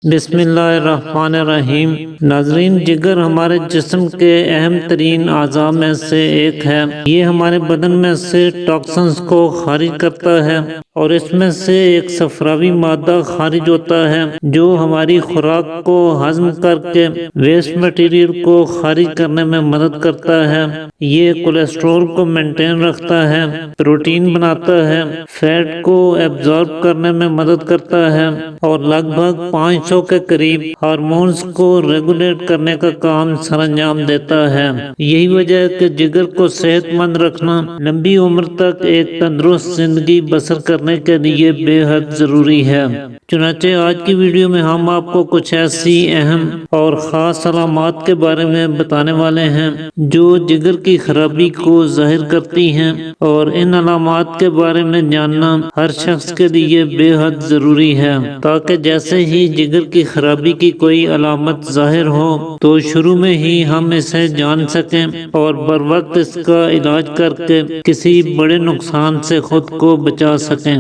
بسم اللہ الرحمن الرحیم۔ ناظرین، جگر ہمارے جسم کے اہم ترین اعضاء میں سے ایک ہے۔ یہ ہمارے بدن میں سے ٹاکسنز کو خارج کرتا ہے اور اس میں سے ایک صفراوی مادہ خارج ہوتا ہے جو ہماری خوراک کو ہضم کر کے ویسٹ مٹیریل کو خارج کرنے میں مدد کرتا ہے۔ یہ کولیسٹرول کو مینٹین رکھتا ہے، پروٹین بناتا ہے، فیٹ کو ایبزارب کرنے میں مدد کرتا ہے اور لگ بھگ 500 کے قریب ہارمونز کو ریگولیٹ کرنے کا کام سر انجام دیتا ہے۔ یہی وجہ ہے کہ جگر کو صحت مند رکھنا لمبی عمر تک ایک تندرست زندگی بسر کرنے کے لیے بے حد ضروری ہے۔ چنانچہ آج کی ویڈیو میں ہم آپ کو کچھ ایسی اہم اور خاص علامات کے بارے میں بتانے والے ہیں جو جگر کی خرابی کو ظاہر کرتی ہیں، اور ان علامات کے بارے میں جاننا ہر شخص کے لیے بے حد ضروری ہے تاکہ جیسے ہی جگر کی خرابی کی کوئی علامت ظاہر ہو تو شروع میں ہی ہم اسے جان سکیں اور بر وقت اس کا علاج کر کے کسی بڑے نقصان سے خود کو بچا سکیں۔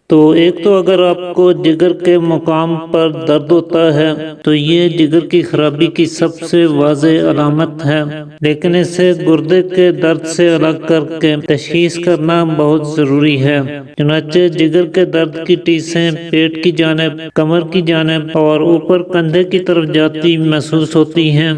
تو ایک تو اگر آپ کو جگر کے مقام پر درد ہوتا ہے تو یہ جگر کی خرابی کی سب سے واضح علامت ہے، لیکن اسے گردے کے درد سے الگ کر کے تشخیص کرنا بہت ضروری ہے۔ چنانچہ جگر کے درد کی ٹیسیں پیٹ کی جانب، کمر کی جانب اور اوپر کندھے کی طرف جاتی محسوس ہوتی ہیں،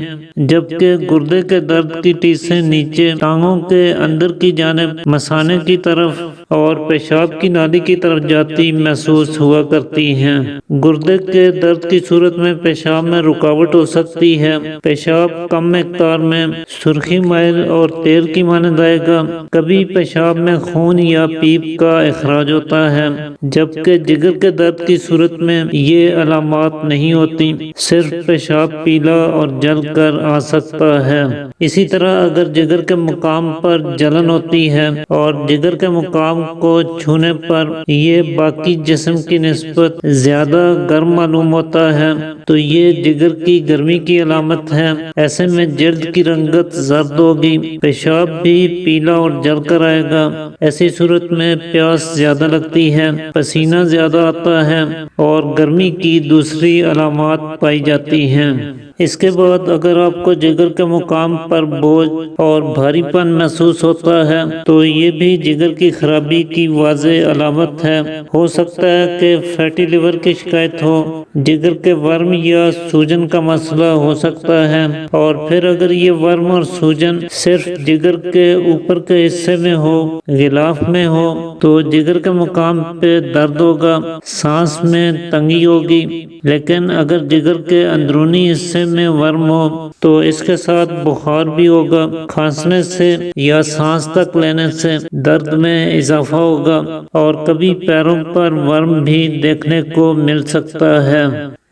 جبکہ گردے کے درد کی ٹیسیں نیچے ٹانگوں کے اندر کی جانب، مثانے کی طرف اور پیشاب کی نالی کی طرف جاتی محسوس ہوا کرتی ہیں۔ گردے کے درد کی صورت میں پیشاب میں رکاوٹ ہو سکتی ہے، پیشاب کم مقدار میں سرخی مائل اور تیل کی مانند آئے گا، کبھی پیشاب میں خون یا پیپ کا اخراج ہوتا ہے، جبکہ جگر کے درد کی صورت میں یہ علامات نہیں ہوتی، صرف پیشاب پیلا اور جل کر آ سکتا ہے۔ اسی طرح اگر جگر کے مقام پر جلن ہوتی ہے اور جگر کے مقام کو چھونے پر یہ باقی جسم کی نسبت زیادہ گرم معلوم ہوتا ہے تو یہ جگر کی گرمی کی علامت ہے۔ ایسے میں جلد کی رنگت زرد ہوگی، پیشاب بھی پیلا اور جل کر آئے گا، ایسی صورت میں پیاس زیادہ لگتی ہے، پسینہ زیادہ آتا ہے اور گرمی کی دوسری علامات پائی جاتی ہیں۔ اس کے بعد اگر آپ کو جگر کے مقام پر بوجھ اور بھاری پن محسوس ہوتا ہے تو یہ بھی جگر کی خرابی کی واضح علامت ہے۔ ہو سکتا ہے کہ فیٹی لیور کی شکایت ہو، جگر کے ورم یا سوجن کا مسئلہ ہو سکتا ہے، اور پھر اگر یہ ورم اور سوجن صرف جگر کے اوپر کے حصے میں ہو، غلاف میں ہو، تو جگر کے مقام پہ درد ہوگا، سانس میں تنگی ہوگی، لیکن اگر جگر کے اندرونی حصے میں ورم ہو تو اس کے ساتھ بخار بھی ہوگا، کھانسنے سے یا سانس تک لینے سے درد میں اضافہ ہوگا، اور کبھی پیروں پر ورم بھی دیکھنے کو مل سکتا ہے۔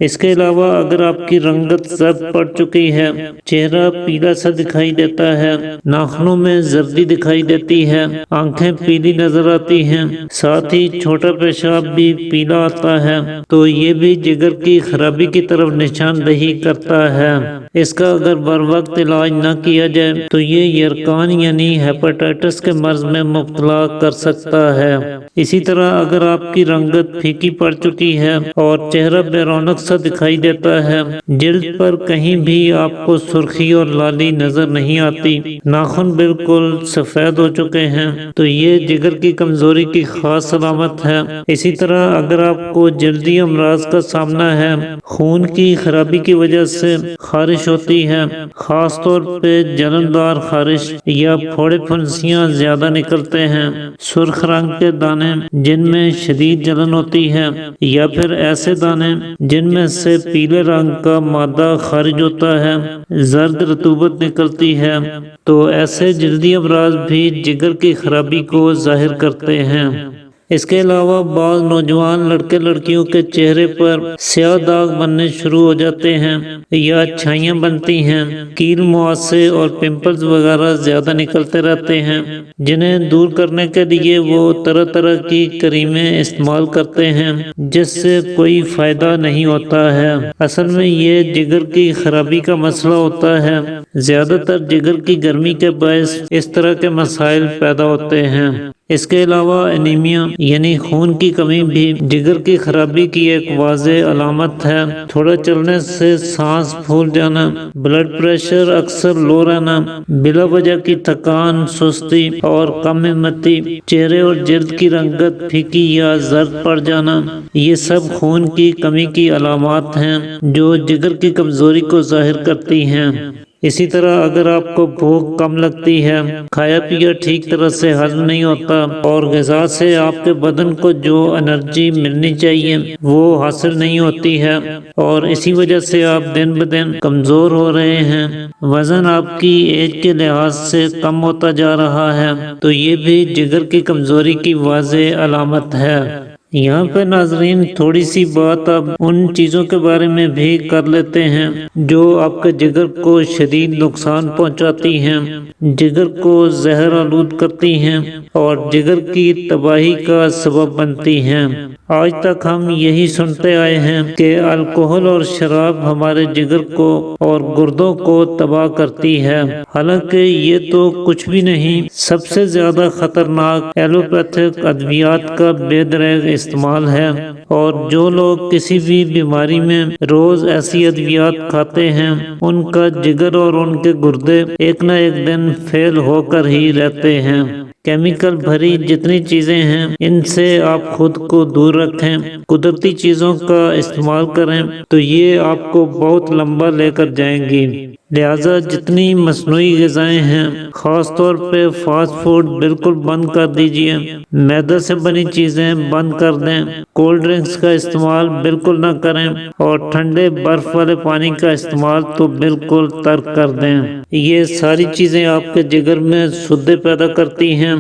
اس کے علاوہ اگر آپ کی رنگت زرد پڑ چکی ہے، چہرہ پیلا سا دکھائی دیتا ہے، ناخنوں میں زردی دکھائی دیتی ہے، آنکھیں پیلی نظر آتی ہیں، ساتھ ہی چھوٹا پیشاب بھی پیلا آتا ہے، تو یہ بھی جگر کی خرابی کی طرف نشاندہی کرتا ہے۔ اس کا اگر بر وقت علاج نہ کیا جائے تو یہ یرقان یعنی ہیپاٹائٹس کے مرض میں مبتلا کر سکتا ہے۔ اسی طرح اگر آپ کی رنگت پھیکی پڑ چکی ہے اور چہرہ بے رونق سا دکھائی دیتا ہے، جلد پر کہیں بھی آپ کو سرخی اور لالی نظر نہیں آتی، ناخن بالکل سفید ہو چکے ہیں، تو یہ جگر کی کمزوری کی خاص علامت ہے۔ اسی طرح اگر آپ کو جلدی امراض کا سامنا ہے، خون کی خرابی کی وجہ سے خارش ہوتی ہے، خاص طور پہ جلندار خارش، یا پھوڑے پھنسیاں زیادہ نکلتے ہیں، سرخ رنگ کے دانے جن میں شدید جلن ہوتی ہے، یا پھر ایسے دانے جن میں سے پیلے رنگ کا مادہ خارج ہوتا ہے، زرد رطوبت نکلتی ہے، تو ایسے جلدی امراض بھی جگر کی خرابی کو ظاہر کرتے ہیں۔ اس کے علاوہ بعض نوجوان لڑکے لڑکیوں کے چہرے پر سیاہ داغ بننے شروع ہو جاتے ہیں یا چھائیاں بنتی ہیں، کیل مہاسے اور پمپلز وغیرہ زیادہ نکلتے رہتے ہیں، جنہیں دور کرنے کے لیے وہ طرح طرح کی کریمیں استعمال کرتے ہیں جس سے کوئی فائدہ نہیں ہوتا ہے۔ اصل میں یہ جگر کی خرابی کا مسئلہ ہوتا ہے، زیادہ تر جگر کی گرمی کے باعث اس طرح کے مسائل پیدا ہوتے ہیں۔ اس کے علاوہ انیمیا یعنی خون کی کمی بھی جگر کی خرابی کی ایک واضح علامت ہے۔ تھوڑا چلنے سے سانس پھول جانا، بلڈ پریشر اکثر لو رہنا، بلا وجہ کی تھکان، سستی اور کم ہمتی، چہرے اور جلد کی رنگت پھیکی یا زرد پڑ جانا، یہ سب خون کی کمی کی علامات ہیں جو جگر کی کمزوری کو ظاہر کرتی ہیں۔ اسی طرح اگر آپ کو بھوک کم لگتی ہے، کھایا پیا ٹھیک طرح سے ہضم نہیں ہوتا اور غذا سے آپ کے بدن کو جو انرجی ملنی چاہیے وہ حاصل نہیں ہوتی ہے اور اسی وجہ سے آپ دن بدن کمزور ہو رہے ہیں، وزن آپ کی ایج کے لحاظ سے کم ہوتا جا رہا ہے، تو یہ بھی جگر کی کمزوری کی واضح علامت ہے۔ یہاں پہ ناظرین تھوڑی سی بات اب ان چیزوں کے بارے میں بھی کر لیتے ہیں جو آپ کے جگر کو شدید نقصان پہنچاتی ہیں، جگر کو زہر آلود کرتی ہیں اور جگر کی تباہی کا سبب بنتی ہیں۔ آج تک ہم یہی سنتے آئے ہیں کہ الکوہل اور شراب ہمارے جگر کو اور گردوں کو تباہ کرتی ہے، حالانکہ یہ تو کچھ بھی نہیں۔ سب سے زیادہ خطرناک ایلوپیتھک ادویات کا بے دریغ استعمال ہے، اور جو لوگ کسی بھی بیماری میں روز ایسی ادویات کھاتے ہیں ان کا جگر اور ان کے گردے ایک نہ ایک دن فیل ہو کر ہی رہتے ہیں۔ کیمیکل بھری جتنی چیزیں ہیں ان سے آپ خود کو دور رکھیں، قدرتی چیزوں کا استعمال کریں تو یہ آپ کو بہت لمبا لے کر جائیں گی۔ لہٰذا جتنی مصنوعی غذائیں ہیں، خاص طور پہ فاسٹ فوڈ بالکل بند کر دیجئے، میدے سے بنی چیزیں بند کر دیں، کولڈ ڈرنکس کا استعمال بالکل نہ کریں اور ٹھنڈے برف والے پانی کا استعمال تو بالکل ترک کر دیں۔ یہ ساری چیزیں آپ کے جگر میں سدے پیدا کرتی ہیں،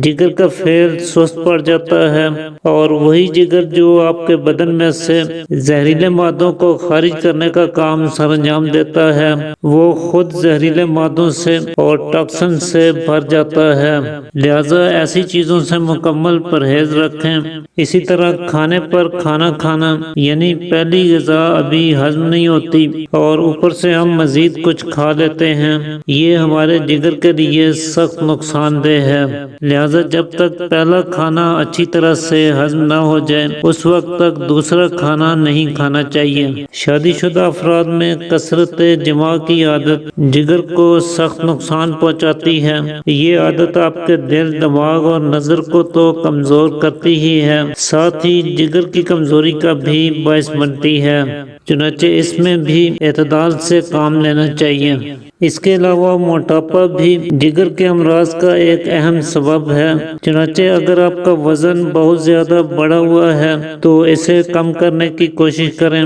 جگر کا فعل سست پڑ جاتا ہے اور وہی جگر جو آپ کے بدن میں سے زہریلے مادوں کو خارج کرنے کا کام سر انجام دیتا ہے وہ خود زہریلے مادوں سے اور ٹاکسن سے بھر جاتا ہے۔ لہٰذا ایسی چیزوں سے مکمل پرہیز رکھیں۔ اسی طرح کھانے پر کھانا کھانا یعنی پہلی غذا ابھی ہضم نہیں ہوتی اور اوپر سے ہم مزید کچھ کھا لیتے ہیں، یہ ہمارے جگر کے لیے سخت نقصان دہ ہے۔ لہٰذا جب تک پہلا کھانا اچھی طرح سے ہضم نہ ہو جائے اس وقت تک دوسرا کھانا نہیں کھانا چاہیے۔ شادی شدہ افراد میں کثرت جماع کی عادت جگر کو سخت نقصان پہنچاتی ہے۔ یہ عادت آپ کے دل، دماغ اور نظر کو تو کمزور کرتی ہی ہے، ساتھ ہی جگر کی کمزوری کا بھی باعث بنتی ہے، چنانچہ اس میں بھی اعتدال سے کام لینا چاہیے۔ اس کے علاوہ موٹاپا بھی جگر کے امراض کا ایک اہم سبب ہے، چنانچہ اگر آپ کا وزن بہت زیادہ بڑھا ہوا ہے تو اسے کم کرنے کی کوشش کریں۔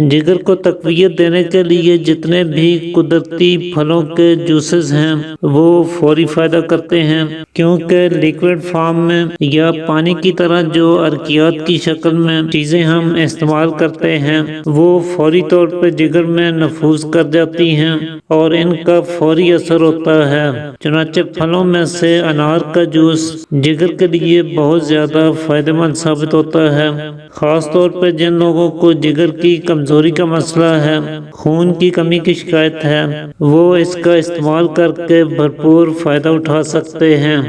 جگر کو تقویت دینے کے لیے جتنے بھی قدرتی پھلوں کے جوسز ہیں وہ فوری فائدہ کرتے ہیں، کیونکہ لیکوڈ فارم میں یا پانی کی طرح جو ارکیات کی شکل میں چیزیں ہم استعمال کرتے ہیں وہ فوری طور پر جگر میں نفوذ کر جاتی ہیں اور ان کا فوری اثر ہوتا ہے۔ چنانچہ پھلوں میں سے انار کا جوس جگر کے لیے بہت زیادہ فائدہ مند ثابت ہوتا ہے، خاص طور پر جن لوگوں کو جگر کی کمزوری کا مسئلہ ہے، خون کی کمی کی شکایت ہے، وہ اس کا استعمال کر کے بھرپور فائدہ اٹھا سکتے ہیں۔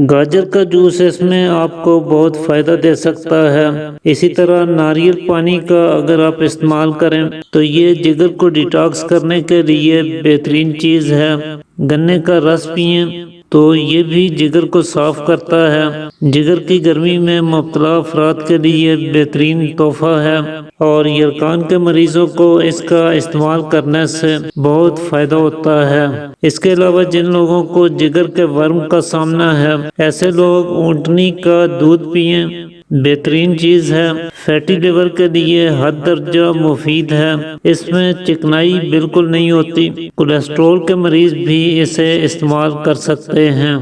گاجر کا جوس اس میں آپ کو بہت فائدہ دے سکتا ہے۔ اسی طرح ناریل پانی کا اگر آپ استعمال کریں تو یہ جگر کو ڈیٹاکس کرنے کے لیے بہترین چیز ہے۔ گنے کا رس پئیں تو یہ بھی جگر کو صاف کرتا ہے، جگر کی گرمی میں مبتلا افراد کے لیے بہترین تحفہ ہے اور یرقان کے مریضوں کو اس کا استعمال کرنے سے بہت فائدہ ہوتا ہے۔ اس کے علاوہ جن لوگوں کو جگر کے ورم کا سامنا ہے ایسے لوگ اونٹنی کا دودھ پئیں، بہترین چیز ہے، فیٹی لیور کے لیے حد درجہ مفید ہے، اس میں چکنائی بالکل نہیں ہوتی، کولیسٹرول کے مریض بھی اسے استعمال کر سکتے ہیں۔